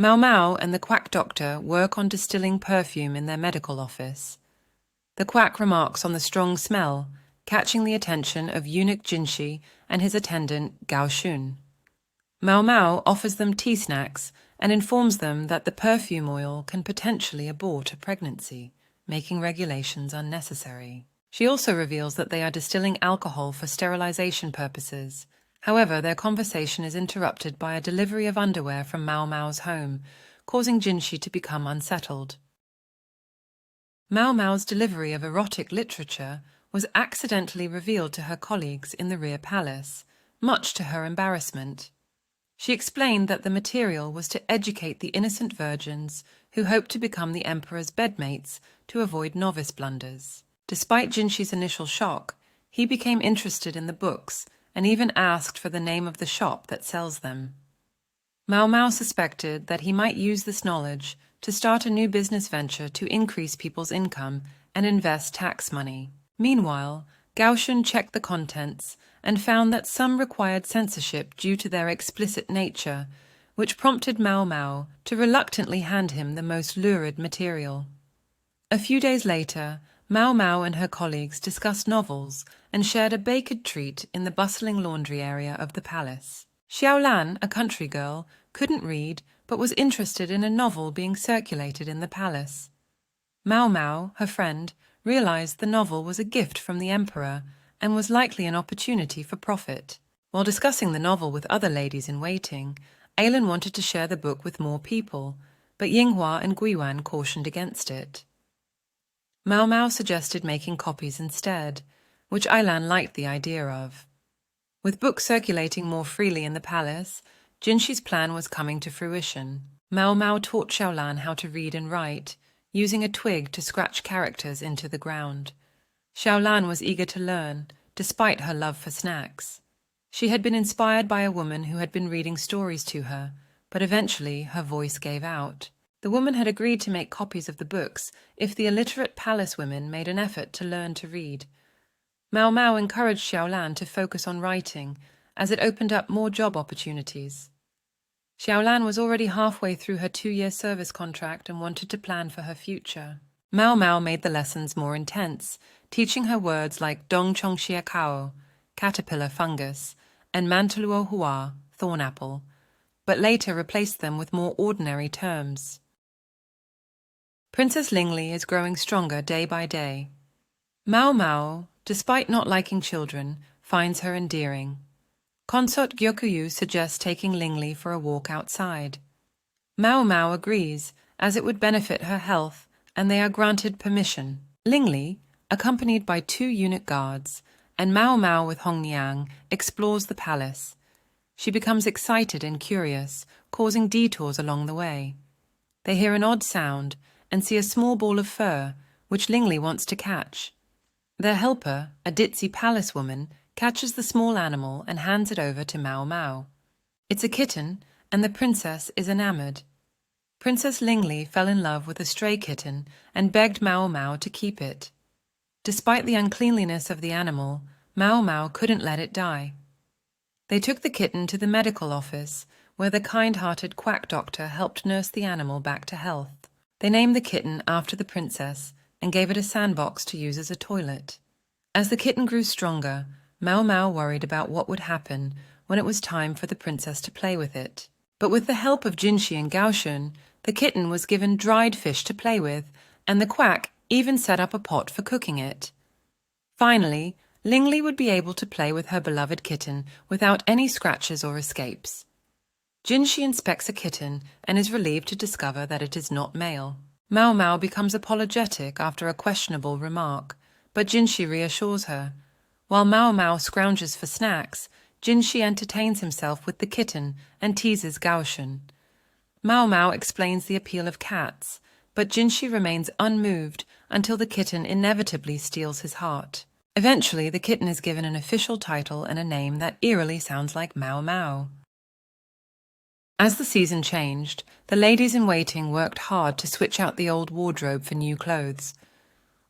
Mao Mao and the quack doctor work on distilling perfume in their medical office. The quack remarks on the strong smell, catching the attention of eunuch Jinshi and his attendant Gao Shun. Mao Mao offers them tea snacks and informs them that the perfume oil can potentially abort a pregnancy, making regulations unnecessary. She also reveals that they are distilling alcohol for sterilization purposes. However, their conversation is interrupted by a delivery of underwear from Mao Mao's home, causing Jinshi to become unsettled. Mao Mao's delivery of erotic literature was accidentally revealed to her colleagues in the rear palace, much to her embarrassment. She explained that the material was to educate the innocent virgins who hoped to become the emperor's bedmates to avoid novice blunders. Despite Jinshi's initial shock, he became interested in the books and even asked for the name of the shop that sells them. Mao Mao suspected that he might use this knowledge to start a new business venture to increase people's income and invest tax money. Meanwhile, Gao Shun checked the contents and found that some required censorship due to their explicit nature, which prompted Mao Mao to reluctantly hand him the most lurid material. A few days later, Mao Mao and her colleagues discussed novels and shared a bakered treat in the bustling laundry area of the palace. Xiaolan, a country girl, couldn't read but was interested in a novel being circulated in the palace. Mao Mao, her friend, realized the novel was a gift from the emperor and was likely an opportunity for profit. While discussing the novel with other ladies in waiting, Ailan wanted to share the book with more people, but Yinghua and Guiwan cautioned against it. Mao Mao suggested making copies instead, which Ailan liked the idea of. With books circulating more freely in the palace, Jinshi's plan was coming to fruition. Mao Mao taught Xiaolan how to read and write, using a twig to scratch characters into the ground. Xiaolan was eager to learn, despite her love for snacks. She had been inspired by a woman who had been reading stories to her, but eventually her voice gave out. The woman had agreed to make copies of the books if the illiterate palace women made an effort to learn to read. Mao Mao encouraged Xiaolan to focus on writing, as it opened up more job opportunities. Xiaolan was already halfway through her 2-year service contract and wanted to plan for her future. Mao Mao made the lessons more intense, teaching her words like Dong Chong Xia Kao, caterpillar fungus, and Manteluo Hua, thornapple, but later replaced them with more ordinary terms. Princess Lingli is growing stronger day by day. Mao Mao, despite not liking children, finds her endearing. Consort Gyokuyu suggests taking Lingli for a walk outside. Mao Mao agrees, as it would benefit her health, and they are granted permission. Lingli, accompanied by 2 eunuch guards, and Mao Mao with Hongniang, explores the palace. She becomes excited and curious, causing detours along the way. They hear an odd sound and see a small ball of fur, which Lingli wants to catch. Their helper, a ditzy palace woman, catches the small animal and hands it over to Mao Mao. It's a kitten, and the princess is enamored. Princess Lingli fell in love with a stray kitten and begged Mao Mao to keep it. Despite the uncleanliness of the animal, Mao Mao couldn't let it die. They took the kitten to the medical office, where the kind-hearted quack doctor helped nurse the animal back to health. They named the kitten after the princess and gave it a sandbox to use as a toilet. As the kitten grew stronger, Mao Mao worried about what would happen when it was time for the princess to play with it. But with the help of Jinshi and Gao Shun, the kitten was given dried fish to play with, and the quack even set up a pot for cooking it. Finally, Lingli would be able to play with her beloved kitten without any scratches or escapes. Jinshi inspects a kitten and is relieved to discover that it is not male. Mao Mao becomes apologetic after a questionable remark, but Jinshi reassures her. While Mao Mao scrounges for snacks, Jinshi entertains himself with the kitten and teases Gao Shun. Mao Mao explains the appeal of cats, but Jinshi remains unmoved until the kitten inevitably steals his heart. Eventually, the kitten is given an official title and a name that eerily sounds like Mao Mao. As the season changed, the ladies-in-waiting worked hard to switch out the old wardrobe for new clothes.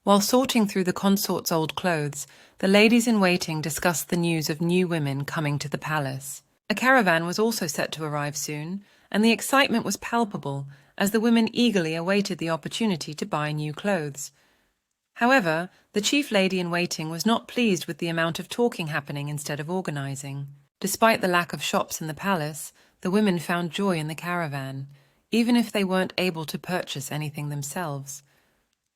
While sorting through the consort's old clothes, the ladies-in-waiting discussed the news of new women coming to the palace. A caravan was also set to arrive soon, and the excitement was palpable as the women eagerly awaited the opportunity to buy new clothes. However, the chief lady-in-waiting was not pleased with the amount of talking happening instead of organizing. Despite the lack of shops in the palace, the women found joy in the caravan, even if they weren't able to purchase anything themselves.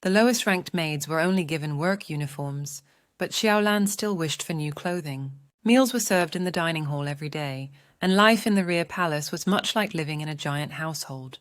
The lowest-ranked maids were only given work uniforms, but Xiaolan still wished for new clothing. Meals were served in the dining hall every day, and life in the rear palace was much like living in a giant household.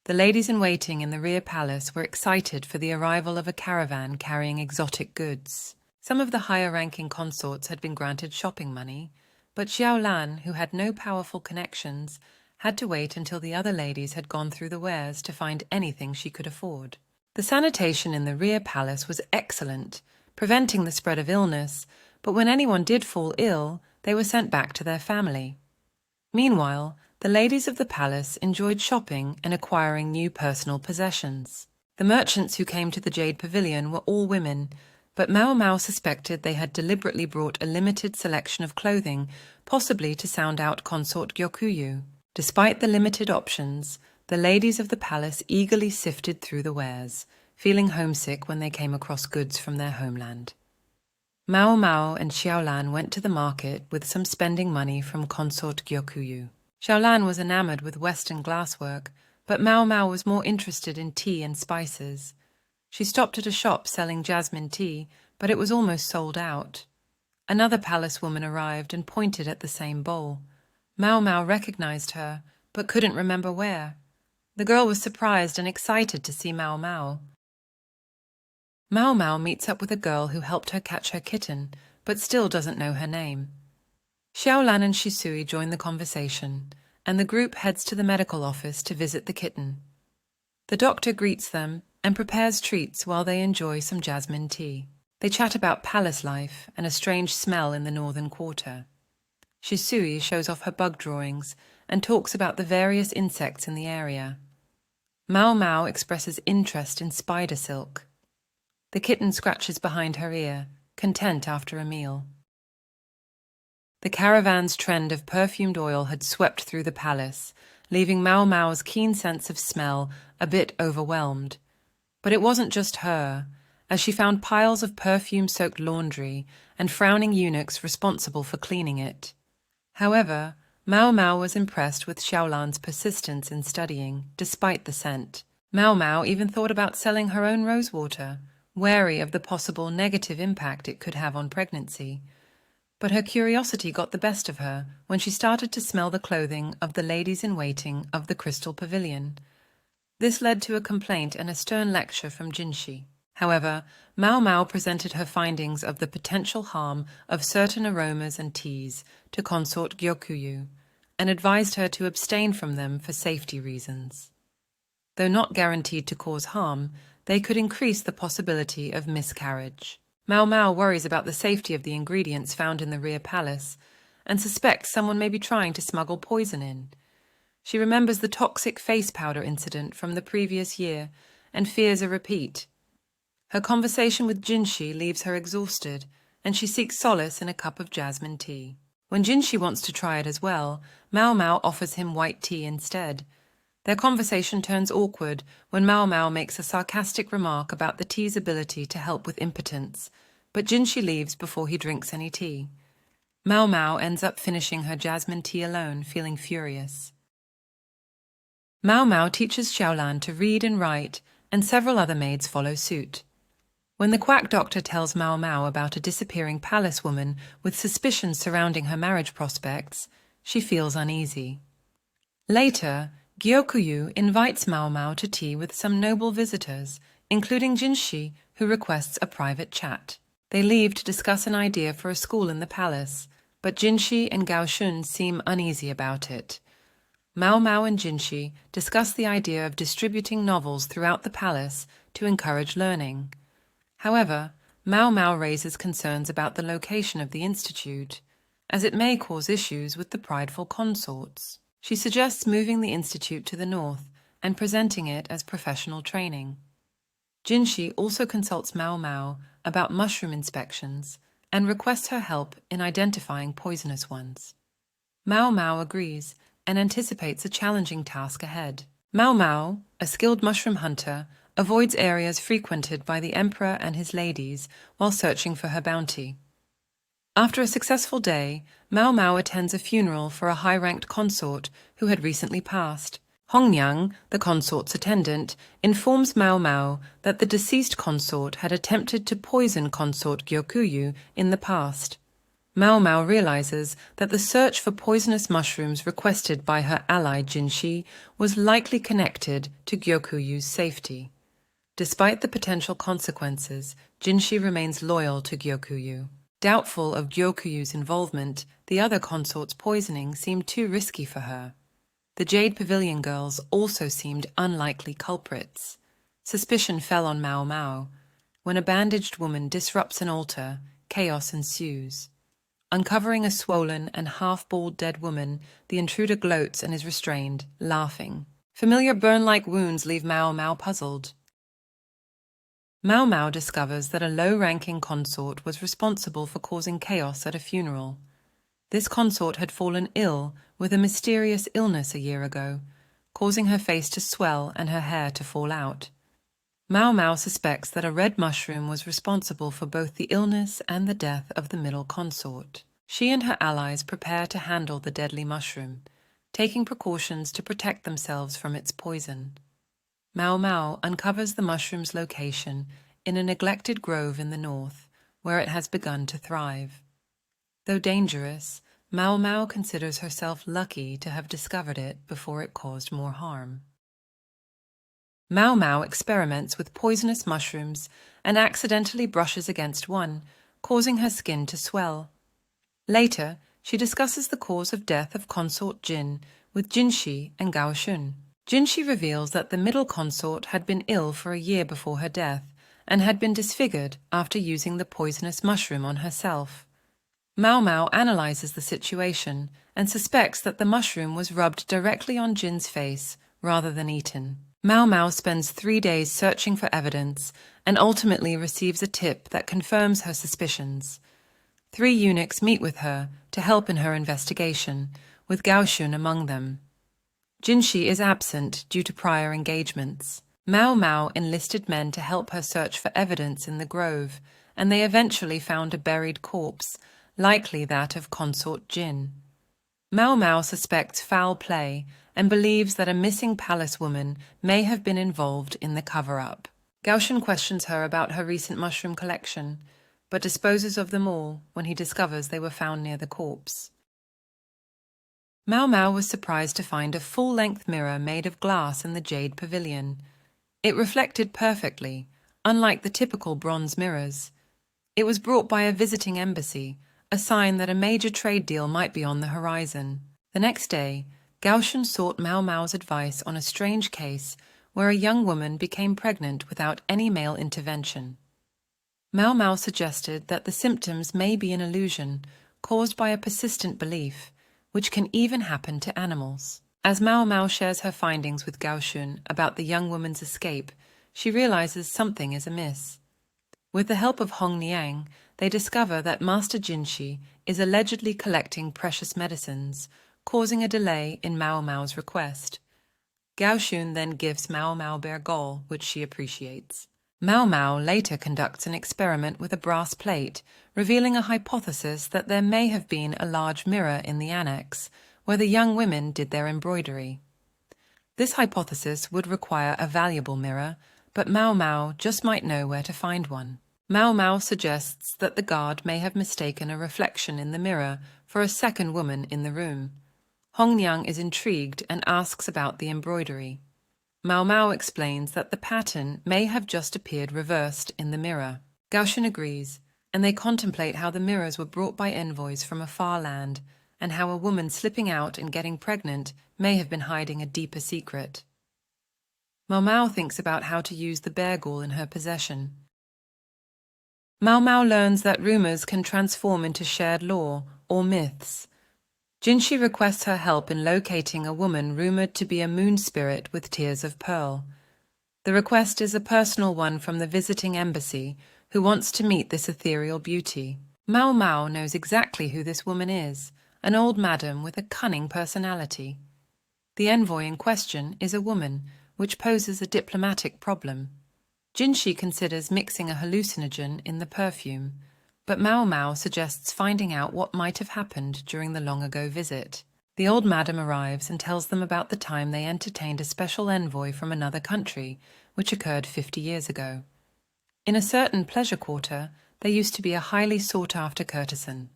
The ladies-in-waiting in the rear palace were excited for the arrival of a caravan carrying exotic goods. Some of the higher-ranking consorts had been granted shopping money, but Xiaolan, who had no powerful connections, had to wait until the other ladies had gone through the wares to find anything she could afford. The sanitation in the rear palace was excellent, preventing the spread of illness, but when anyone did fall ill, they were sent back to their family. Meanwhile, the ladies of the palace enjoyed shopping and acquiring new personal possessions. The merchants who came to the Jade Pavilion were all women, but Mao Mao suspected they had deliberately brought a limited selection of clothing, possibly to sound out Consort Gyokuyu. Despite the limited options, the ladies of the palace eagerly sifted through the wares, feeling homesick when they came across goods from their homeland. Mao Mao and Xiaolan went to the market with some spending money from Consort Gyokuyu. Xiaolan was enamored with Western glasswork, but Mao Mao was more interested in tea and spices. She stopped at a shop selling jasmine tea, but it was almost sold out. Another palace woman arrived and pointed at the same bowl. Mao Mao recognized her, but couldn't remember where. The girl was surprised and excited to see Mao Mao. Mao Mao meets up with a girl who helped her catch her kitten, but still doesn't know her name. Xiaolan and Shisui join the conversation, and the group heads to the medical office to visit the kitten. The doctor greets them and prepares treats while they enjoy some jasmine tea. They chat about palace life and a strange smell in the northern quarter. Shisui shows off her bug drawings and talks about the various insects in the area. Mao Mao expresses interest in spider silk. The kitten scratches behind her ear, content after a meal. The caravan's trend of perfumed oil had swept through the palace, leaving Mao Mao's keen sense of smell a bit overwhelmed. But it wasn't just her, as she found piles of perfume-soaked laundry and frowning eunuchs responsible for cleaning it. However, Mao Mao was impressed with Xiaolan's persistence in studying, despite the scent. Mao Mao even thought about selling her own rosewater, wary of the possible negative impact it could have on pregnancy. But her curiosity got the best of her when she started to smell the clothing of the ladies-in-waiting of the Crystal Pavilion. This led to a complaint and a stern lecture from Jinshi. However, Mao Mao presented her findings of the potential harm of certain aromas and teas to Consort Gyokuyu and advised her to abstain from them for safety reasons. Though not guaranteed to cause harm, they could increase the possibility of miscarriage. Mao Mao worries about the safety of the ingredients found in the rear palace and suspects someone may be trying to smuggle poison in. She remembers the toxic face powder incident from the previous year and fears a repeat. Her conversation with Jinshi leaves her exhausted, and she seeks solace in a cup of jasmine tea. When Jinshi wants to try it as well, Mao Mao offers him white tea instead. Their conversation turns awkward when Mao Mao makes a sarcastic remark about the tea's ability to help with impotence, but Jinshi leaves before he drinks any tea. Mao Mao ends up finishing her jasmine tea alone, feeling furious. Mao Mao teaches Xiaolan to read and write, and several other maids follow suit. When the quack doctor tells Mao Mao about a disappearing palace woman with suspicions surrounding her marriage prospects, she feels uneasy. Later, Gyokuyu invites Mao Mao to tea with some noble visitors, including Jinshi, who requests a private chat. They leave to discuss an idea for a school in the palace, but Jinshi and Gao Shun seem uneasy about it. Mao Mao and Jinshi discuss the idea of distributing novels throughout the palace to encourage learning. However, Mao Mao raises concerns about the location of the institute, as it may cause issues with the prideful consorts. She suggests moving the institute to the north and presenting it as professional training. Jinshi also consults Mao Mao about mushroom inspections and requests her help in identifying poisonous ones. Mao Mao agrees and anticipates a challenging task ahead. Mao Mao, a skilled mushroom hunter, avoids areas frequented by the emperor and his ladies while searching for her bounty. After a successful day, Mao Mao attends a funeral for a high-ranked consort who had recently passed. Hongyang, the consort's attendant, informs Mao Mao that the deceased consort had attempted to poison consort Gyokuyu in the past. Mao Mao realizes that the search for poisonous mushrooms requested by her ally Jinshi was likely connected to Gyokuyu's safety. Despite the potential consequences, Jinshi remains loyal to Gyokuyu. Doubtful of Gyokuyu's involvement, the other consort's poisoning seemed too risky for her. The Jade Pavilion girls also seemed unlikely culprits. Suspicion fell on Mao Mao. When a bandaged woman disrupts an altar, chaos ensues. Uncovering a swollen and half-bald dead woman, the intruder gloats and is restrained, laughing. Familiar burn-like wounds leave Mao Mao puzzled. Mao Mao discovers that a low-ranking consort was responsible for causing chaos at a funeral. This consort had fallen ill with a mysterious illness a year ago, causing her face to swell and her hair to fall out. Mao Mao suspects that a red mushroom was responsible for both the illness and the death of the middle consort. She and her allies prepare to handle the deadly mushroom, taking precautions to protect themselves from its poison. Mao Mao uncovers the mushroom's location in a neglected grove in the north, where it has begun to thrive. Though dangerous, Mao Mao considers herself lucky to have discovered it before it caused more harm. Mao Mao experiments with poisonous mushrooms and accidentally brushes against one, causing her skin to swell. Later, she discusses the cause of death of consort Jin with Jinshi and Gao Shun. Jinshi reveals that the middle consort had been ill for a year before her death and had been disfigured after using the poisonous mushroom on herself. Mao Mao analyzes the situation and suspects that the mushroom was rubbed directly on Jin's face rather than eaten. Mao Mao spends 3 days searching for evidence and ultimately receives a tip that confirms her suspicions. 3 eunuchs meet with her to help in her investigation, with Gao Shun among them. Jinshi is absent due to prior engagements. Mao Mao enlisted men to help her search for evidence in the grove, and they eventually found a buried corpse, likely that of consort Jin. Mao Mao suspects foul play and believes that a missing palace woman may have been involved in the cover-up. Gao Shun questions her about her recent mushroom collection, but disposes of them all when he discovers they were found near the corpse. Mao Mao was surprised to find a full-length mirror made of glass in the Jade Pavilion. It reflected perfectly, unlike the typical bronze mirrors. It was brought by a visiting embassy, a sign that a major trade deal might be on the horizon. The next day, Gao Shun sought Mao Mao's advice on a strange case where a young woman became pregnant without any male intervention. Mao Mao suggested that the symptoms may be an illusion caused by a persistent belief, which can even happen to animals. As Mao Mao shares her findings with Gao Shun about the young woman's escape, she realizes something is amiss. With the help of Hong Niang, they discover that Master Jinshi is allegedly collecting precious medicines, causing a delay in Mao Mao's request. Gao Shun then gives Mao Mao Bergol, which she appreciates. Mao Mao later conducts an experiment with a brass plate, revealing a hypothesis that there may have been a large mirror in the annex, where the young women did their embroidery. This hypothesis would require a valuable mirror, but Mao Mao just might know where to find one. Mao Mao suggests that the guard may have mistaken a reflection in the mirror for a second woman in the room. Hong Niang is intrigued and asks about the embroidery. Mao Mao explains that the pattern may have just appeared reversed in the mirror. Gao Shun agrees, and they contemplate how the mirrors were brought by envoys from a far land, and how a woman slipping out and getting pregnant may have been hiding a deeper secret. Mao Mao thinks about how to use the bear gall in her possession. Mao Mao learns that rumors can transform into shared lore or myths. Jinshi requests her help in locating a woman rumored to be a moon spirit with tears of pearl. The request is a personal one from the visiting embassy, who wants to meet this ethereal beauty. Mao Mao knows exactly who this woman is, an old madam with a cunning personality. The envoy in question is a woman, which poses a diplomatic problem. Jinshi considers mixing a hallucinogen in the perfume, but Mao Mao suggests finding out what might have happened during the long-ago visit. The old madam arrives and tells them about the time they entertained a special envoy from another country, which occurred 50 years ago. In a certain pleasure quarter, there used to be a highly sought-after courtesan.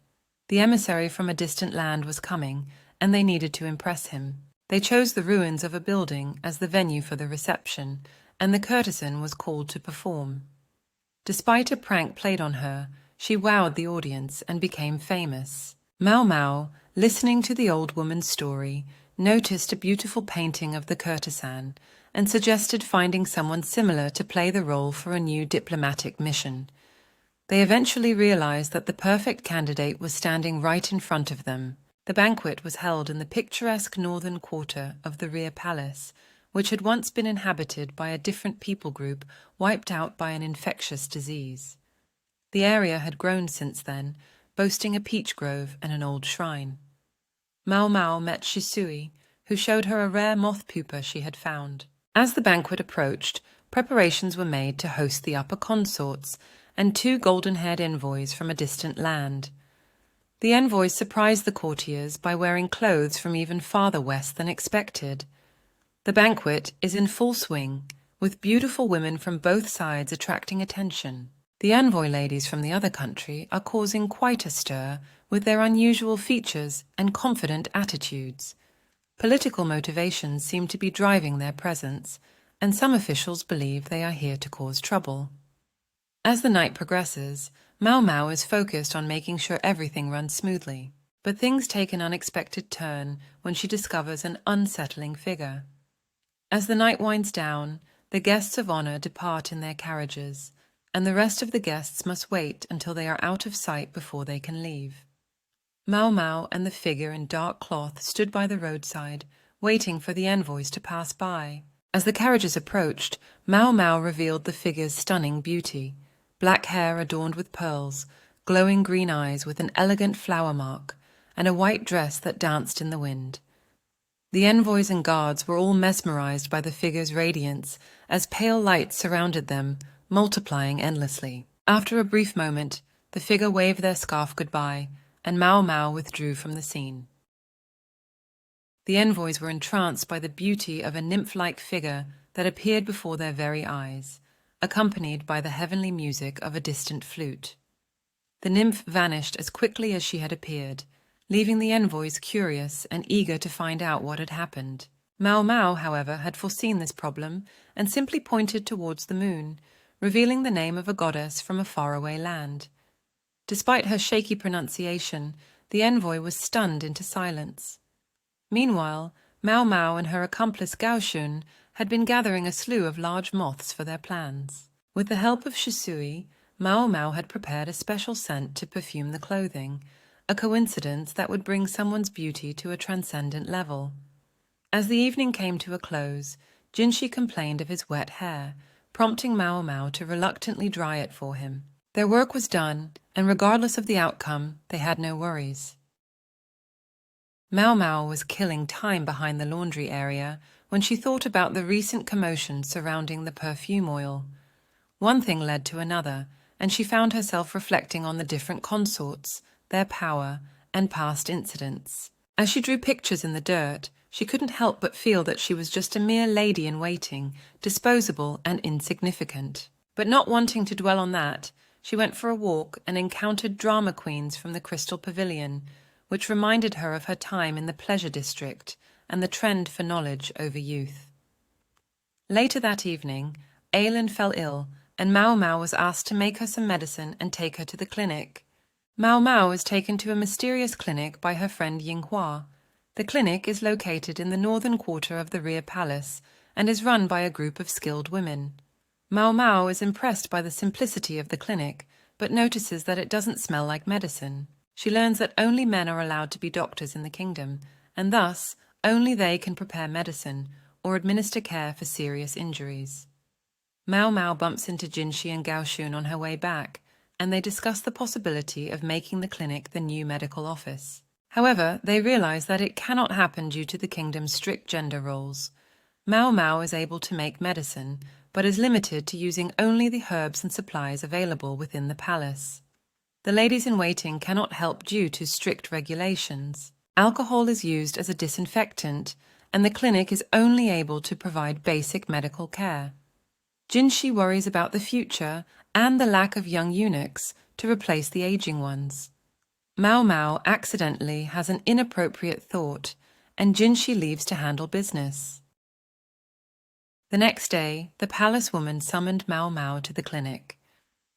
The emissary from a distant land was coming, and they needed to impress him. They chose the ruins of a building as the venue for the reception, and the courtesan was called to perform. Despite a prank played on her, she wowed the audience and became famous. Mao Mao, listening to the old woman's story, noticed a beautiful painting of the courtesan and suggested finding someone similar to play the role for a new diplomatic mission. They eventually realized that the perfect candidate was standing right in front of them. The banquet was held in the picturesque northern quarter of the rear palace, which had once been inhabited by a different people group wiped out by an infectious disease. The area had grown since then, boasting a peach grove and an old shrine. Mao Mao met Shisui, who showed her a rare moth pupa she had found. As the banquet approached, preparations were made to host the upper consorts and 2 golden-haired envoys from a distant land. The envoys surprised the courtiers by wearing clothes from even farther west than expected. The banquet is in full swing, with beautiful women from both sides attracting attention. The envoy ladies from the other country are causing quite a stir with their unusual features and confident attitudes. Political motivations seem to be driving their presence, and some officials believe they are here to cause trouble. As the night progresses, Mao Mao is focused on making sure everything runs smoothly, but things take an unexpected turn when she discovers an unsettling figure. As the night winds down, the guests of honor depart in their carriages, and the rest of the guests must wait until they are out of sight before they can leave. Mao Mao and the figure in dark cloth stood by the roadside, waiting for the envoys to pass by. As the carriages approached, Mao Mao revealed the figure's stunning beauty: black hair adorned with pearls, glowing green eyes with an elegant flower mark, and a white dress that danced in the wind. The envoys and guards were all mesmerized by the figure's radiance as pale lights surrounded them, multiplying endlessly. After a brief moment, the figure waved their scarf goodbye, and Mao Mao withdrew from the scene. The envoys were entranced by the beauty of a nymph-like figure that appeared before their very eyes, accompanied by the heavenly music of a distant flute. The nymph vanished as quickly as she had appeared, leaving the envoys curious and eager to find out what had happened. Mao Mao, however, had foreseen this problem and simply pointed towards the moon, revealing the name of a goddess from a faraway land. Despite her shaky pronunciation, the envoy was stunned into silence. Meanwhile, Mao Mao and her accomplice Gao Shun had been gathering a slew of large moths for their plans. With the help of Shisui, Mao Mao had prepared a special scent to perfume the clothing, a coincidence that would bring someone's beauty to a transcendent level. As the evening came to a close, Jinshi complained of his wet hair, prompting Mao Mao to reluctantly dry it for him. Their work was done, and regardless of the outcome, they had no worries. Mao Mao was killing time behind the laundry area when she thought about the recent commotion surrounding the perfume oil. One thing led to another, and she found herself reflecting on the different consorts, their power, and past incidents. As she drew pictures in the dirt, she couldn't help but feel that she was just a mere lady-in-waiting, disposable and insignificant. But not wanting to dwell on that, she went for a walk and encountered drama queens from the Crystal Pavilion, which reminded her of her time in the pleasure district and the trend for knowledge over youth. Later that evening, Ailin fell ill, and Mao Mao was asked to make her some medicine and take her to the clinic. Mao Mao was taken to a mysterious clinic by her friend Yinghua. The clinic is located in the northern quarter of the rear palace and is run by a group of skilled women. Mao Mao is impressed by the simplicity of the clinic, but notices that it doesn't smell like medicine. She learns that only men are allowed to be doctors in the kingdom, and thus only they can prepare medicine or administer care for serious injuries. Mao Mao bumps into Jinshi and Gao Shun on her way back, and they discuss the possibility of making the clinic the new medical office. However, they realize that it cannot happen due to the kingdom's strict gender roles. Mao Mao is able to make medicine, but is limited to using only the herbs and supplies available within the palace. The ladies-in-waiting cannot help due to strict regulations. Alcohol is used as a disinfectant, and the clinic is only able to provide basic medical care. Jinshi worries about the future and the lack of young eunuchs to replace the aging ones. Mao Mao accidentally has an inappropriate thought, and Jinshi leaves to handle business. The next day, the palace woman summoned Mao Mao to the clinic.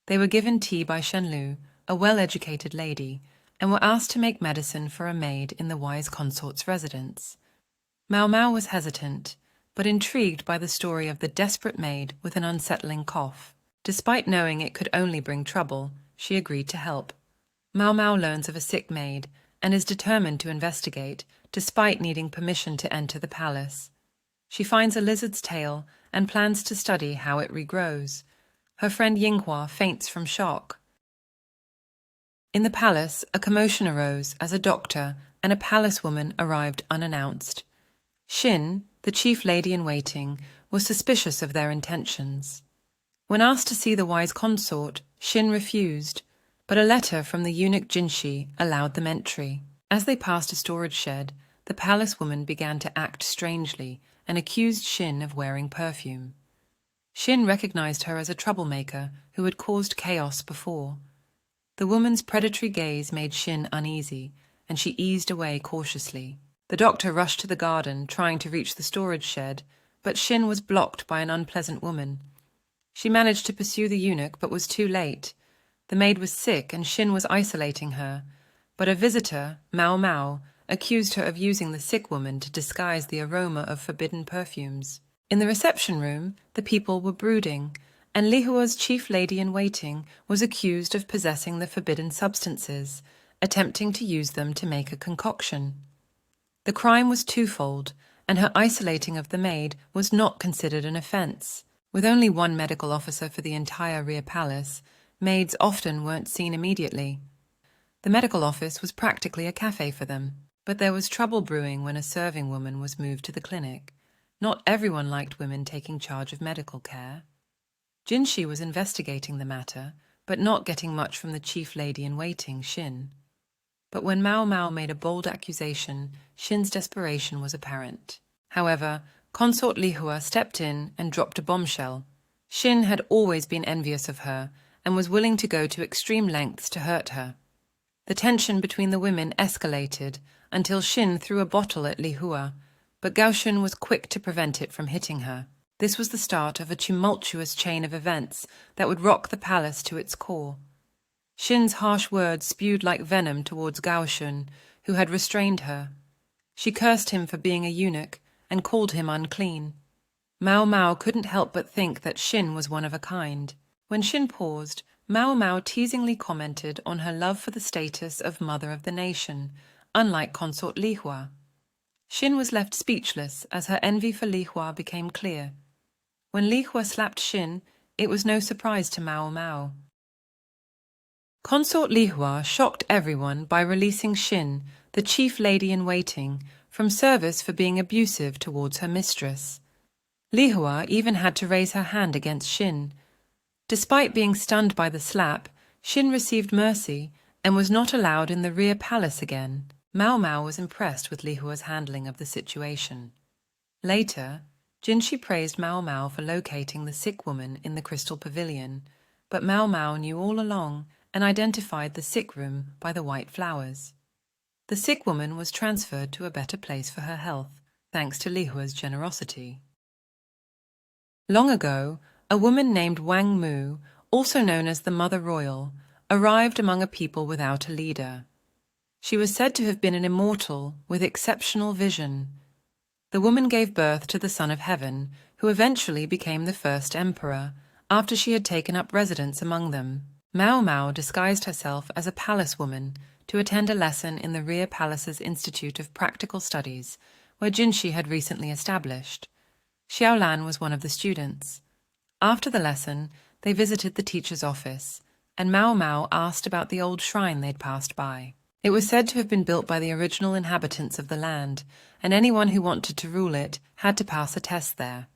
They were given tea by Shenlu, a well-educated lady, and were asked to make medicine for a maid in the wise consort's residence. Mao Mao was hesitant, but intrigued by the story of the desperate maid with an unsettling cough. Despite knowing it could only bring trouble, she agreed to help. Mao Mao learns of a sick maid and is determined to investigate, despite needing permission to enter the palace. She finds a lizard's tail and plans to study how it regrows. Her friend Yinghua faints from shock. In the palace, a commotion arose as a doctor and a palace woman arrived unannounced. Xin, the chief lady-in-waiting, was suspicious of their intentions. When asked to see the wise consort, Xin refused, but a letter from the eunuch Jinshi allowed them entry. As they passed a storage shed, the palace woman began to act strangely and accused Xin of wearing perfume. Xin recognized her as a troublemaker who had caused chaos before. The woman's predatory gaze made Xin uneasy, and she eased away cautiously. The doctor rushed to the garden, trying to reach the storage shed, but Xin was blocked by an unpleasant woman. She managed to pursue the eunuch, but was too late. The maid was sick, and Xin was isolating her, but a visitor, Mao Mao, accused her of using the sick woman to disguise the aroma of forbidden perfumes. In the reception room, the people were brooding, and Lihua's chief lady-in-waiting was accused of possessing the forbidden substances, attempting to use them to make a concoction. The crime was twofold, and her isolating of the maid was not considered an offence. With only one medical officer for the entire rear palace, maids often weren't seen immediately. The medical office was practically a cafe for them, but there was trouble brewing when a serving woman was moved to the clinic. Not everyone liked women taking charge of medical care. Jinshi was investigating the matter, but not getting much from the chief lady-in-waiting, Xin. But when Mao Mao made a bold accusation, Xin's desperation was apparent. However, Consort Lihua stepped in and dropped a bombshell. Xin had always been envious of her and was willing to go to extreme lengths to hurt her. The tension between the women escalated until Xin threw a bottle at Lihua, but Gaoshun was quick to prevent it from hitting her. This was the start of a tumultuous chain of events that would rock the palace to its core. Xin's harsh words spewed like venom towards Gaoshun, who had restrained her. She cursed him for being a eunuch and called him unclean. Mao Mao couldn't help but think that Xin was one of a kind. When Xin paused, Mao Mao teasingly commented on her love for the status of mother of the nation, unlike consort Lihua. Xin was left speechless as her envy for Lihua became clear. When Lihua slapped Xin, it was no surprise to Mao Mao. Consort Lihua shocked everyone by releasing Xin, the chief lady-in-waiting, from service for being abusive towards her mistress. Lihua even had to raise her hand against Xin. Despite being stunned by the slap, Xin received mercy and was not allowed in the rear palace again. Mao Mao was impressed with Lihua's handling of the situation. Later, Jinshi praised Mao Mao for locating the sick woman in the crystal pavilion, but Mao Mao knew all along and identified the sick room by the white flowers. The sick woman was transferred to a better place for her health, thanks to Lihua's generosity. Long ago, a woman named Wang Mu, also known as the Mother Royal, arrived among a people without a leader. She was said to have been an immortal with exceptional vision. The woman gave birth to the Son of Heaven, who eventually became the first emperor, after she had taken up residence among them. Mao Mao disguised herself as a palace woman to attend a lesson in the rear palace's Institute of Practical Studies, where Jinshi had recently established. Xiaolan was one of the students. After the lesson, they visited the teacher's office, and Mao Mao asked about the old shrine they'd passed by. It was said to have been built by the original inhabitants of the land, and anyone who wanted to rule it had to pass a test there.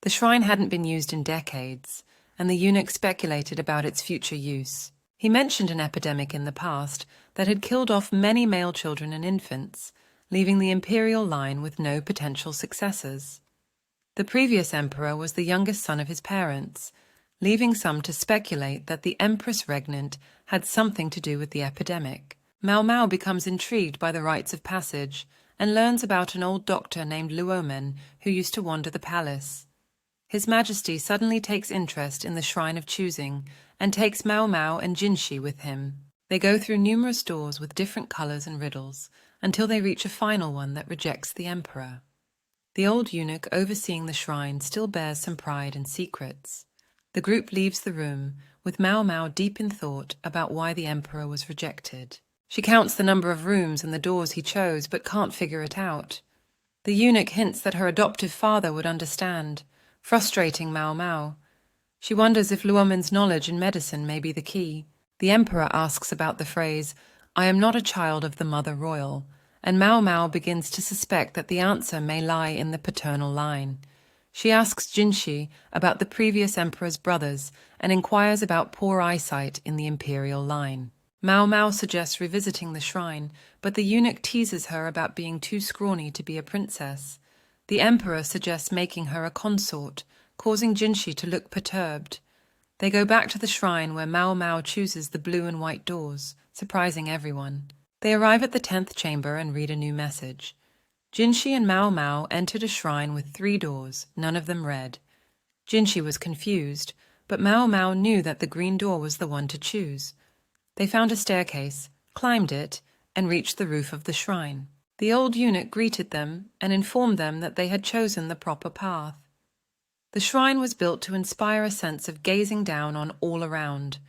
The shrine hadn't been used in decades, and the eunuch speculated about its future use. He mentioned an epidemic in the past that had killed off many male children and infants, leaving the imperial line with no potential successors. The previous emperor was the youngest son of his parents, leaving some to speculate that the Empress regnant had something to do with the epidemic. Mau Mau becomes intrigued by the rites of passage and learns about an old doctor named Luomen who used to wander the palace. His Majesty suddenly takes interest in the Shrine of Choosing and takes Mau Mau and Jinshi with him. They go through numerous doors with different colors and riddles until they reach a final one that rejects the emperor. The old eunuch overseeing the shrine still bears some pride and secrets. The group leaves the room, with Mau Mau deep in thought about why the emperor was rejected. She counts the number of rooms and the doors he chose, but can't figure it out. The eunuch hints that her adoptive father would understand, frustrating Mau Mau. She wonders if Luomen's knowledge in medicine may be the key. The emperor asks about the phrase, "I am not a child of the mother royal," and Mau Mau begins to suspect that the answer may lie in the paternal line. She asks Jinshi about the previous emperor's brothers and inquires about poor eyesight in the imperial line. Mau Mau suggests revisiting the shrine, but the eunuch teases her about being too scrawny to be a princess. The emperor suggests making her a consort, causing Jinshi to look perturbed. They go back to the shrine where Mau Mau chooses the blue and white doors, surprising everyone. They arrive at the 10th chamber and read a new message. Jinshi and Mau Mau entered a shrine with 3 doors, none of them red. Jinshi was confused, but Mau Mau knew that the green door was the one to choose. They found a staircase, climbed it, and reached the roof of the shrine. The old eunuch greeted them and informed them that they had chosen the proper path. The shrine was built to inspire a sense of gazing down on all around.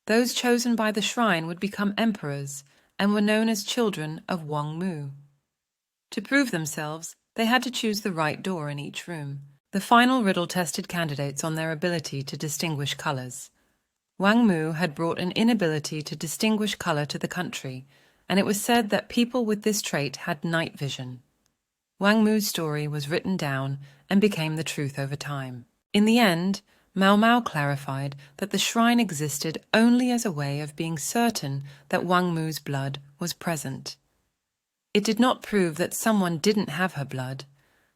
Those chosen by the shrine would become emperors and were known as children of Wang Mu. To prove themselves, they had to choose the right door in each room. The final riddle tested candidates on their ability to distinguish colors. Wang Mu had brought an inability to distinguish color to the country, and it was said that people with this trait had night vision. Wang Mu's story was written down and became the truth over time. In the end, Mau Mau clarified that the shrine existed only as a way of being certain that Wang Mu's blood was present. It did not prove that someone didn't have her blood.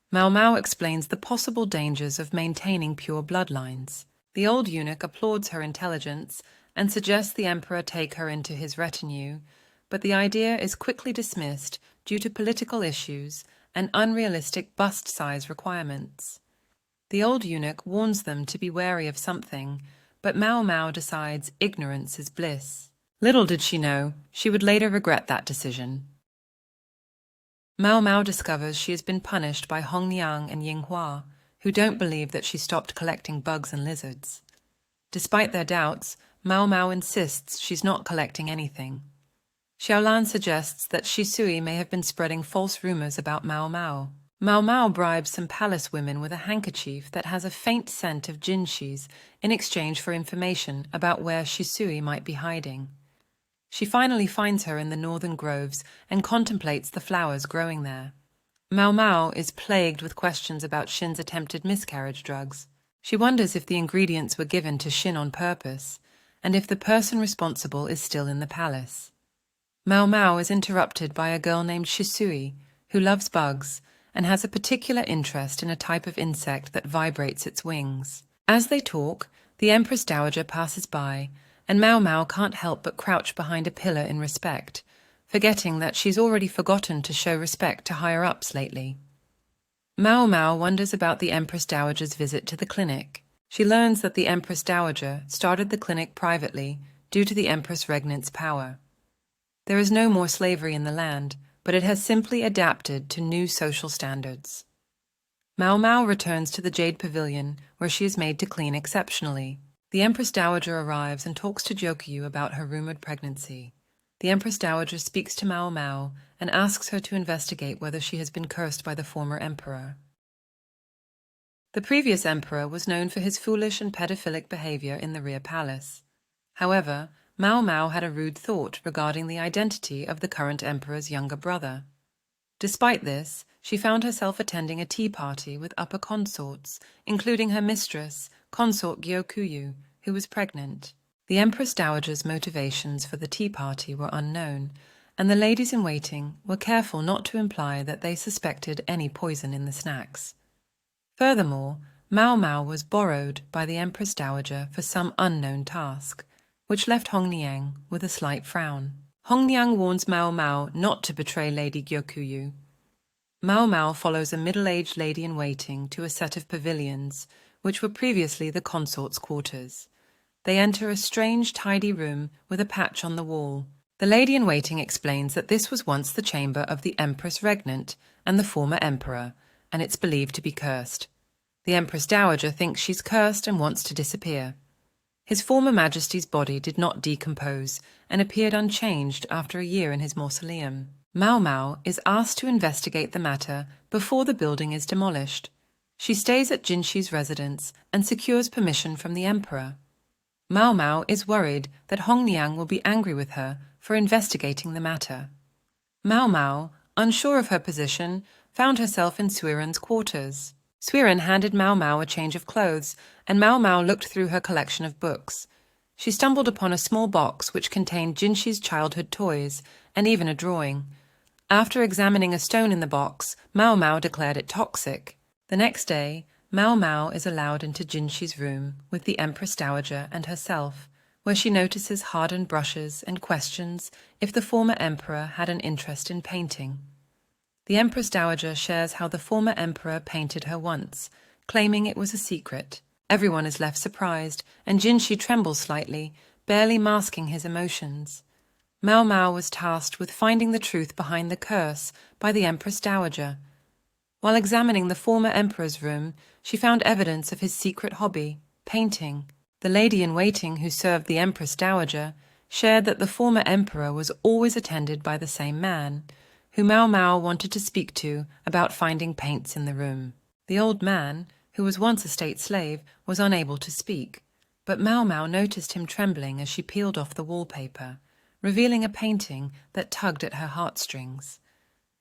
Mau Mau explains the possible dangers of maintaining pure bloodlines. The old eunuch applauds her intelligence and suggests the emperor take her into his retinue, but the idea is quickly dismissed due to political issues and unrealistic bust size requirements. The old eunuch warns them to be wary of something, but Mau Mau decides ignorance is bliss. Little did she know, she would later regret that decision. Mau Mau discovers she has been punished by Hong Niang and Ying Hua, who don't believe that she stopped collecting bugs and lizards. Despite their doubts, Mau Mau insists she's not collecting anything. Xiaolan suggests that Shisui may have been spreading false rumors about Mau Mau. Mau Mau bribes some palace women with a handkerchief that has a faint scent of Jinshi's in exchange for information about where Shisui might be hiding. She finally finds her in the northern groves and contemplates the flowers growing there. Mau Mau is plagued with questions about Shin's attempted miscarriage drugs. She wonders if the ingredients were given to Shin on purpose, and if the person responsible is still in the palace. Mau Mau is interrupted by a girl named Shisui, who loves bugs and has a particular interest in a type of insect that vibrates its wings. As they talk, the Empress Dowager passes by, and Mau Mau can't help but crouch behind a pillar in respect, forgetting that she's already forgotten to show respect to higher-ups lately. Mau Mau wonders about the Empress Dowager's visit to the clinic. She learns that the Empress Dowager started the clinic privately due to the Empress Regnant's power. There is no more slavery in the land, but it has simply adapted to new social standards. Mau Mau returns to the Jade Pavilion, where she is made to clean exceptionally. The Empress Dowager arrives and talks to Jokyu about her rumored pregnancy. The Empress Dowager speaks to Mau Mau and asks her to investigate whether she has been cursed by the former emperor. The previous emperor was known for his foolish and pedophilic behavior in the rear palace. However, Mao Mao had a rude thought regarding the identity of the current emperor's younger brother. Despite this, she found herself attending a tea party with upper consorts, including her mistress, consort Gyokuyu, who was pregnant. The Empress Dowager's motivations for the tea party were unknown, and the ladies-in-waiting were careful not to imply that they suspected any poison in the snacks. Furthermore, Mao Mao was borrowed by the Empress Dowager for some unknown task, which left Hong Niang with a slight frown. Hong Niang warns Mao Mao not to betray Lady Gyokuyu. Mao Mao follows a middle-aged lady-in-waiting to a set of pavilions, which were previously the consort's quarters. They enter a strange, tidy room with a patch on the wall. The lady-in-waiting explains that this was once the chamber of the Empress Regnant and the former emperor, and it's believed to be cursed. The Empress Dowager thinks she's cursed and wants to disappear. His former Majesty's body did not decompose and appeared unchanged after a year in his mausoleum. Mao Mao is asked to investigate the matter before the building is demolished. She stays at Jinshi's residence and secures permission from the emperor. Mao Mao is worried that Hong Niang will be angry with her for investigating the matter. Mao Mao, unsure of her position, found herself in Suiren's quarters. Suiren handed Mao Mao a change of clothes, and Mao Mao looked through her collection of books. She stumbled upon a small box which contained Jinshi's childhood toys, and even a drawing. After examining a stone in the box, Mao Mao declared it toxic. The next day, Mao Mao is allowed into Jinshi's room with the Empress Dowager and herself, where she notices hardened brushes and questions if the former emperor had an interest in painting. The Empress Dowager shares how the former emperor painted her once, claiming it was a secret. Everyone is left surprised, and Jinshi trembles slightly, barely masking his emotions. Mao Mao was tasked with finding the truth behind the curse by the Empress Dowager. While examining the former emperor's room, she found evidence of his secret hobby, painting. The lady-in-waiting who served the Empress Dowager shared that the former emperor was always attended by the same man, who Mao Mao wanted to speak to about finding paints in the room. The old man, who was once a state slave, was unable to speak, but Mao Mao noticed him trembling as she peeled off the wallpaper, revealing a painting that tugged at her heartstrings.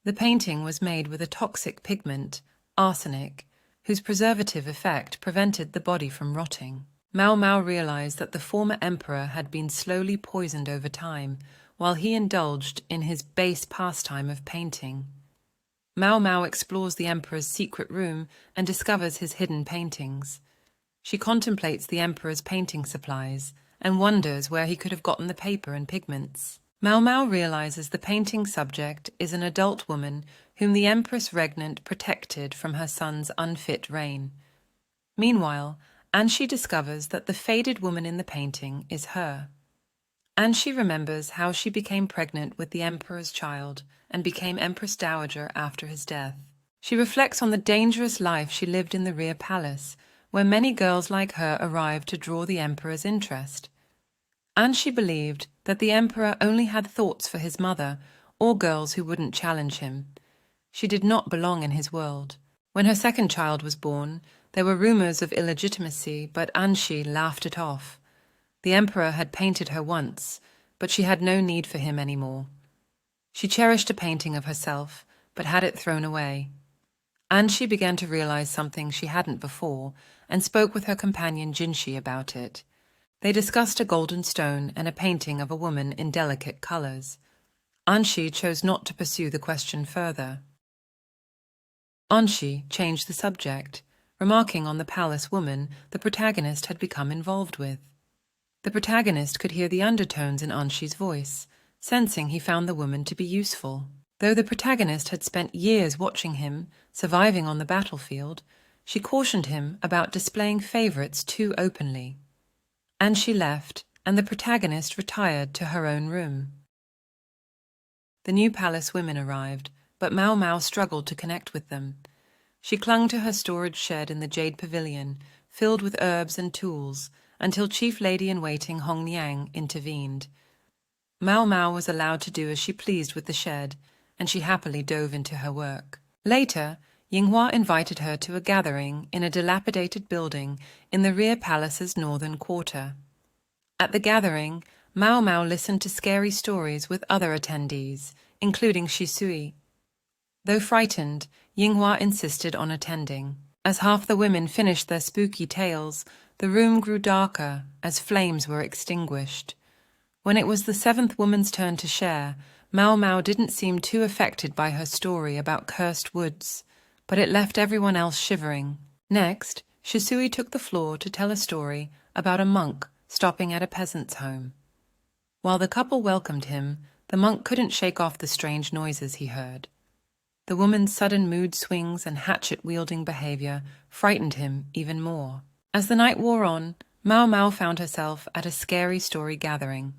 The painting was made with a toxic pigment, arsenic, whose preservative effect prevented the body from rotting. Mao Mao realized that the former emperor had been slowly poisoned over time, while he indulged in his base pastime of painting. Mao Mao explores the emperor's secret room and discovers his hidden paintings. She contemplates the emperor's painting supplies and wonders where he could have gotten the paper and pigments. Mao Mao realizes the painting subject is an adult woman whom the Empress Regnant protected from her son's unfit reign. Meanwhile, Anshi discovers that the faded woman in the painting is her. Anshi remembers how she became pregnant with the emperor's child and became Empress Dowager after his death. She reflects on the dangerous life she lived in the rear palace, where many girls like her arrived to draw the emperor's interest. Anshi believed that the emperor only had thoughts for his mother or girls who wouldn't challenge him. She did not belong in his world. When her second child was born, there were rumors of illegitimacy, but Anshi laughed it off. The emperor had painted her once, but she had no need for him anymore. She cherished a painting of herself, but had it thrown away. Anshi began to realize something she hadn't before, and spoke with her companion Jinshi about it. They discussed a golden stone and a painting of a woman in delicate colors. Anshi chose not to pursue the question further. Anshi changed the subject, remarking on the palace woman the protagonist had become involved with. The protagonist could hear the undertones in Anshi's voice, sensing he found the woman to be useful. Though the protagonist had spent years watching him, surviving on the battlefield, she cautioned him about displaying favorites too openly. Anshi left, and the protagonist retired to her own room. The new palace women arrived, but Mao Mao struggled to connect with them. She clung to her storage shed in the Jade Pavilion, filled with herbs and tools, until Chief Lady-in-Waiting Hong Niang intervened. Mao Mao was allowed to do as she pleased with the shed, and she happily dove into her work. Later, Yinghua invited her to a gathering in a dilapidated building in the rear palace's northern quarter. At the gathering, Mao Mao listened to scary stories with other attendees, including Shisui. Though frightened, Yinghua insisted on attending. As half the women finished their spooky tales, the room grew darker as flames were extinguished. When it was the seventh woman's turn to share, Mao Mao didn't seem too affected by her story about cursed woods, but it left everyone else shivering. Next, Shisui took the floor to tell a story about a monk stopping at a peasant's home. While the couple welcomed him, the monk couldn't shake off the strange noises he heard. The woman's sudden mood swings and hatchet-wielding behavior frightened him even more. As the night wore on, Mao Mao found herself at a scary story gathering.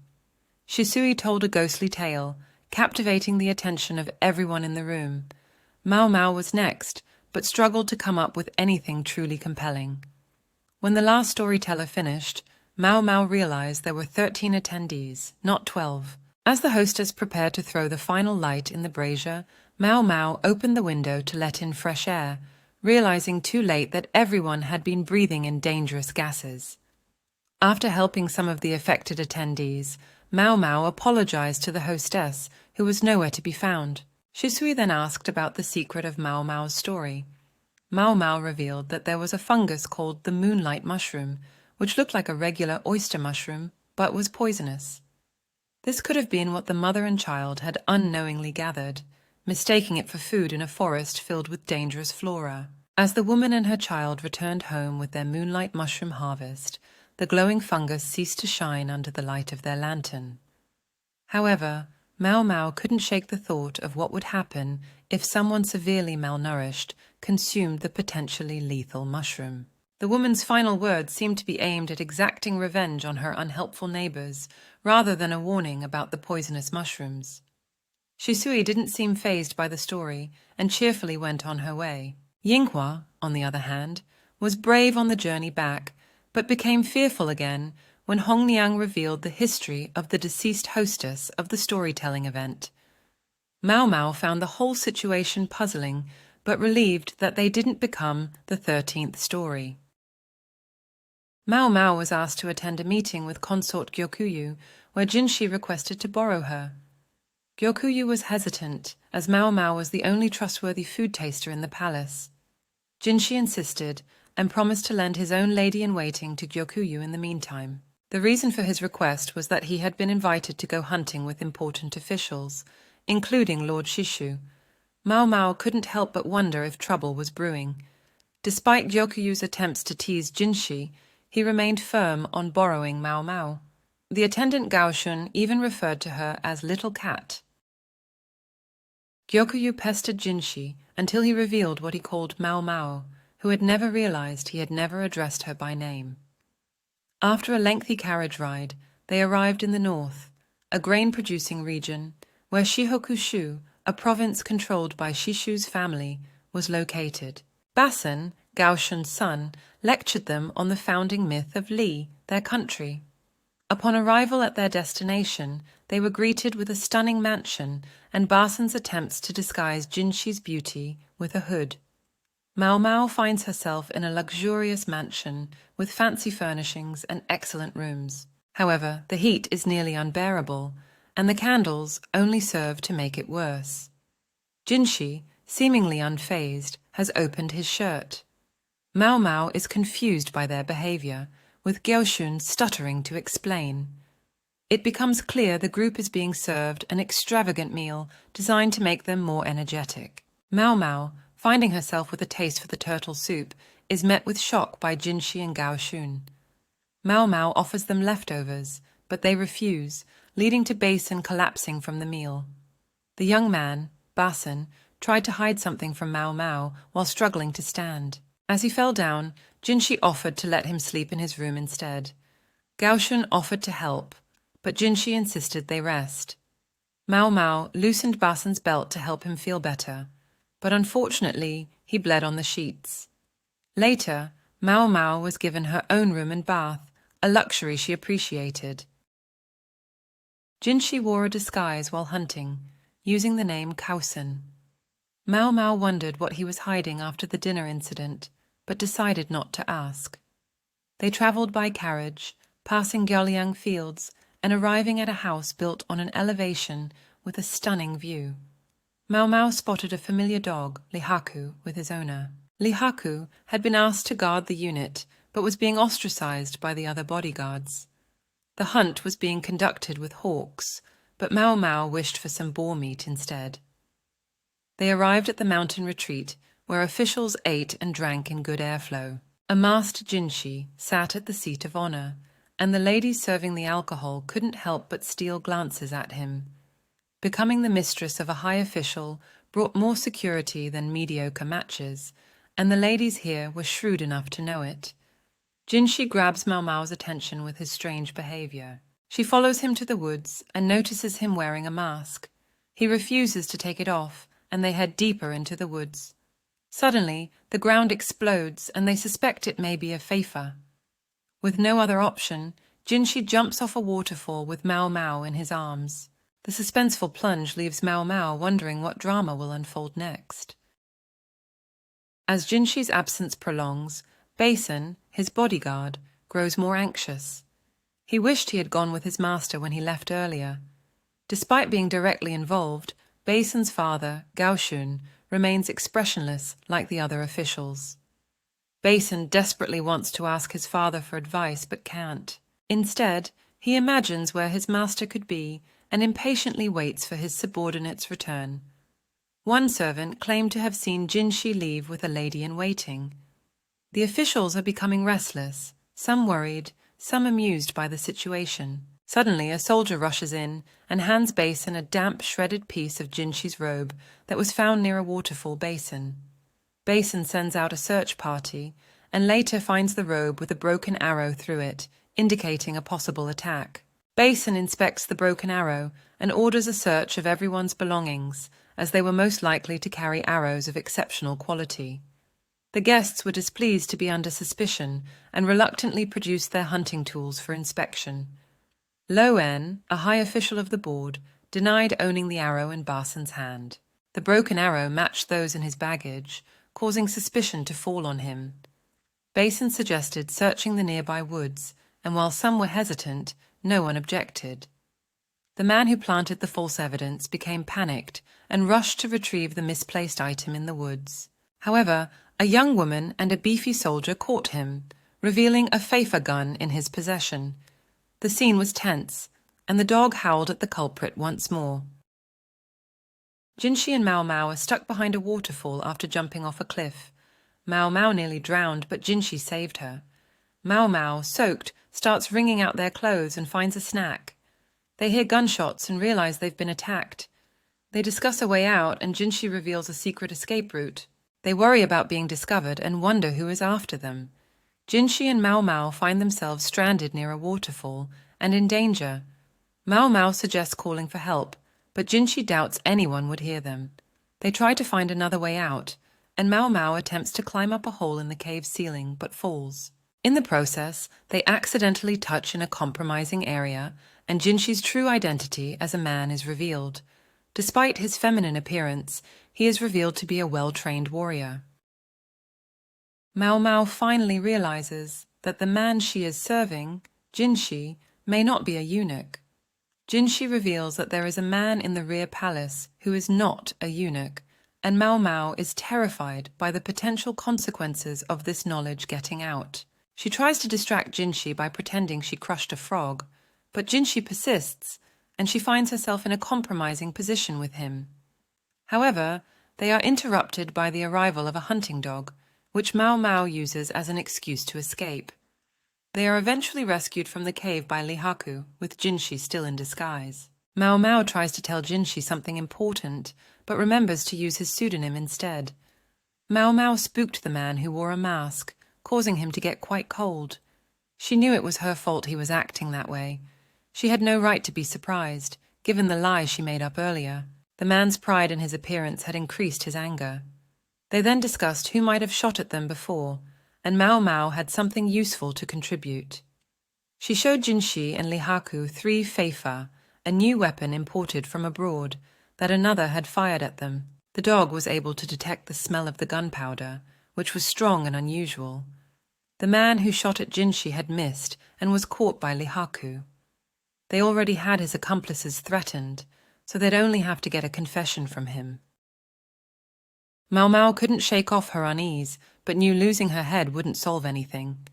Shisui told a ghostly tale, captivating the attention of everyone in the room. Mao Mao was next, but struggled to come up with anything truly compelling. When the last storyteller finished, Mao Mao realized there were 13 attendees, not 12. As the hostess prepared to throw the final light in the brazier, Mao Mao opened the window to let in fresh air, realizing too late that everyone had been breathing in dangerous gases. After helping some of the affected attendees, Mao Mao apologized to the hostess, who was nowhere to be found. Shisui then asked about the secret of Mao Mao's story. Mao Mao revealed that there was a fungus called the moonlight mushroom, which looked like a regular oyster mushroom, but was poisonous. This could have been what the mother and child had unknowingly gathered, mistaking it for food in a forest filled with dangerous flora. As the woman and her child returned home with their moonlight mushroom harvest, the glowing fungus ceased to shine under the light of their lantern. However, Mao Mao couldn't shake the thought of what would happen if someone severely malnourished consumed the potentially lethal mushroom. The woman's final words seemed to be aimed at exacting revenge on her unhelpful neighbors, rather than a warning about the poisonous mushrooms. Shisui didn't seem fazed by the story and cheerfully went on her way. Yinghua, on the other hand, was brave on the journey back, but became fearful again when Hongliang revealed the history of the deceased hostess of the storytelling event. Mao Mao found the whole situation puzzling, but relieved that they didn't become the 13th story. Mao Mao was asked to attend a meeting with consort Gyokuyu, where Jinshi requested to borrow her. Gyokuyu was hesitant, as Mao Mao was the only trustworthy food taster in the palace. Jinshi insisted, and promised to lend his own lady-in-waiting to Gyokuyu in the meantime. The reason for his request was that he had been invited to go hunting with important officials, including Lord Shishu. Mao Mao couldn't help but wonder if trouble was brewing. Despite Gyokuyu's attempts to tease Jinshi, he remained firm on borrowing Mao Mao. The attendant Gaoshun even referred to her as Little Cat. Gyokuyu pestered Jinshi until he revealed what he called Mao Mao, who had never realized he had never addressed her by name. After a lengthy carriage ride, they arrived in the north, a grain-producing region, where Shihokushu, a province controlled by Shishu's family, was located. Basin, Gaoshun's son, lectured them on the founding myth of Li, their country. Upon arrival at their destination, they were greeted with a stunning mansion and Basin's attempts to disguise Jinshi's beauty with a hood. Mao Mao finds herself in a luxurious mansion with fancy furnishings and excellent rooms. However, the heat is nearly unbearable, and the candles only serve to make it worse. Jinshi, seemingly unfazed, has opened his shirt. Mao Mao is confused by their behavior, with Gyoshun stuttering to explain. It becomes clear the group is being served an extravagant meal designed to make them more energetic. Mao Mao, finding herself with a taste for the turtle soup, is met with shock by Jinshi and Gaoshun. Mao Mao offers them leftovers, but they refuse, leading to Basin collapsing from the meal. The young man, Basin, tried to hide something from Mao Mao while struggling to stand. As he fell down, Jinshi offered to let him sleep in his room instead. Gaoshun offered to help, but Jinshi insisted they rest. Mao Mao loosened Basin's belt to help him feel better, but unfortunately he bled on the sheets. Later, Mao Mao was given her own room and bath, a luxury she appreciated. Jinshi wore a disguise while hunting, using the name Kaosen. Mao Mao wondered what he was hiding after the dinner incident, but decided not to ask. They travelled by carriage, passing Gyoliang fields and arriving at a house built on an elevation with a stunning view. Mau Mau spotted a familiar dog, Lihaku, with his owner. Lihaku had been asked to guard the unit, but was being ostracized by the other bodyguards. The hunt was being conducted with hawks, but Mau Mau wished for some boar meat instead. They arrived at the mountain retreat, where officials ate and drank in good airflow. A masked Jinshi sat at the seat of honor, and the ladies serving the alcohol couldn't help but steal glances at him. Becoming the mistress of a high official brought more security than mediocre matches, and the ladies here were shrewd enough to know it. Jinshi grabs Mau Mau's attention with his strange behavior. She follows him to the woods and notices him wearing a mask. He refuses to take it off, and they head deeper into the woods. Suddenly, the ground explodes, and they suspect it may be a Feifa. With no other option, Jinshi jumps off a waterfall with Mau Mau in his arms. The suspenseful plunge leaves Mau Mau wondering what drama will unfold next. As Jinshi's absence prolongs, Basin, his bodyguard, grows more anxious. He wished he had gone with his master when he left earlier. Despite being directly involved, Basin's father, Gaoshun, remains expressionless like the other officials. Basin desperately wants to ask his father for advice but can't. Instead, he imagines where his master could be and impatiently waits for his subordinate's return. One servant claimed to have seen Jinshi leave with a lady-in-waiting. The officials are becoming restless, some worried, some amused by the situation. Suddenly, a soldier rushes in and hands Basin a damp, shredded piece of Jinshi's robe that was found near a waterfall basin. Basin sends out a search party and later finds the robe with a broken arrow through it, indicating a possible attack. Basin inspects the broken arrow and orders a search of everyone's belongings, as they were most likely to carry arrows of exceptional quality. The guests were displeased to be under suspicion and reluctantly produced their hunting tools for inspection. Lo En, a high official of the board, denied owning the arrow in Basin's hand. The broken arrow matched those in his baggage, causing suspicion to fall on him. Basin suggested searching the nearby woods, and while some were hesitant, no one objected. The man who planted the false evidence became panicked and rushed to retrieve the misplaced item in the woods. However, a young woman and a beefy soldier caught him, revealing a Feifa gun in his possession. The scene was tense, and the dog howled at the culprit once more. Jinshi and Mau Mau are stuck behind a waterfall after jumping off a cliff. Mau Mau nearly drowned, but Jinshi saved her. Mau Mau, soaked, starts wringing out their clothes and finds a snack. They hear gunshots and realize they've been attacked. They discuss a way out, and Jinshi reveals a secret escape route. They worry about being discovered and wonder who is after them. Jinshi and Mau Mau find themselves stranded near a waterfall and in danger. Mau Mau suggests calling for help, but Jinshi doubts anyone would hear them. They try to find another way out, and Mau Mau attempts to climb up a hole in the cave ceiling but falls. In the process, they accidentally touch in a compromising area, and Jinshi's true identity as a man is revealed. Despite his feminine appearance, he is revealed to be a well-trained warrior. Mau Mau finally realizes that the man she is serving, Jinshi, may not be a eunuch. Jinshi reveals that there is a man in the rear palace who is not a eunuch, and Mau Mau is terrified by the potential consequences of this knowledge getting out. She tries to distract Jinshi by pretending she crushed a frog, but Jinshi persists, and she finds herself in a compromising position with him. However, they are interrupted by the arrival of a hunting dog, which Mau Mau uses as an excuse to escape. They are eventually rescued from the cave by Lihaku, with Jinshi still in disguise. Mau Mau tries to tell Jinshi something important, but remembers to use his pseudonym instead. Mau Mau spooked the man who wore a mask, causing him to get quite cold. She knew it was her fault he was acting that way. She had no right to be surprised, given the lie she made up earlier. The man's pride in his appearance had increased his anger. They then discussed who might have shot at them before, and Mau Mau had something useful to contribute. She showed Jinshi and Lihaku 3 Feifa, a new weapon imported from abroad, that another had fired at them. The dog was able to detect the smell of the gunpowder, which was strong and unusual. The man who shot at Jinshi had missed and was caught by Lihaku. They already had his accomplices threatened, so they'd only have to get a confession from him. Mau Mau couldn't shake off her unease, but knew losing her head wouldn't solve anything.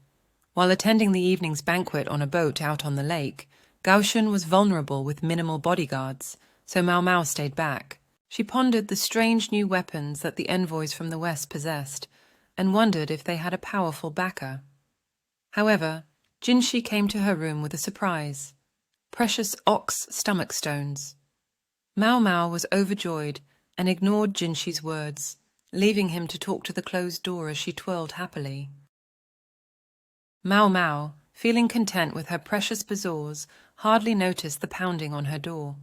While attending the evening's banquet on a boat out on the lake, Gao Shun was vulnerable with minimal bodyguards, so Mau Mau stayed back. She pondered the strange new weapons that the envoys from the west possessed, and wondered if they had a powerful backer. However, Jinshi came to her room with a surprise: precious ox stomach stones. Mau Mau was overjoyed and ignored Jinshi's words, leaving him to talk to the closed door as she twirled happily. Mau Mau, feeling content with her precious bazaars, hardly noticed the pounding on her door.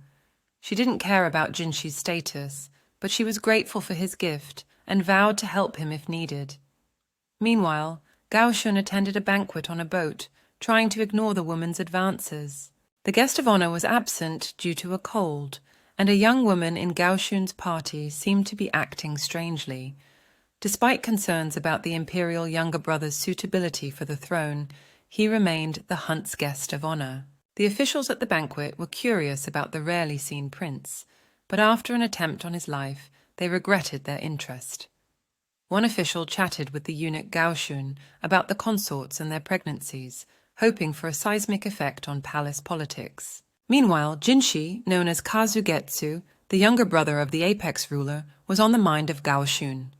She didn't care about Jinshi's status, but she was grateful for his gift and vowed to help him if needed. Meanwhile, Gao Shun attended a banquet on a boat, trying to ignore the woman's advances. The guest of honor was absent due to a cold, and a young woman in Gao Shun's party seemed to be acting strangely. Despite concerns about the imperial younger brother's suitability for the throne, he remained the hunt's guest of honor. The officials at the banquet were curious about the rarely seen prince, but after an attempt on his life, they regretted their interest. One official chatted with the eunuch Gao Shun about the consorts and their pregnancies, hoping for a seismic effect on palace politics. Meanwhile, Jinshi, known as Kazugetsu, the younger brother of the apex ruler, was on the mind of Gao Shun.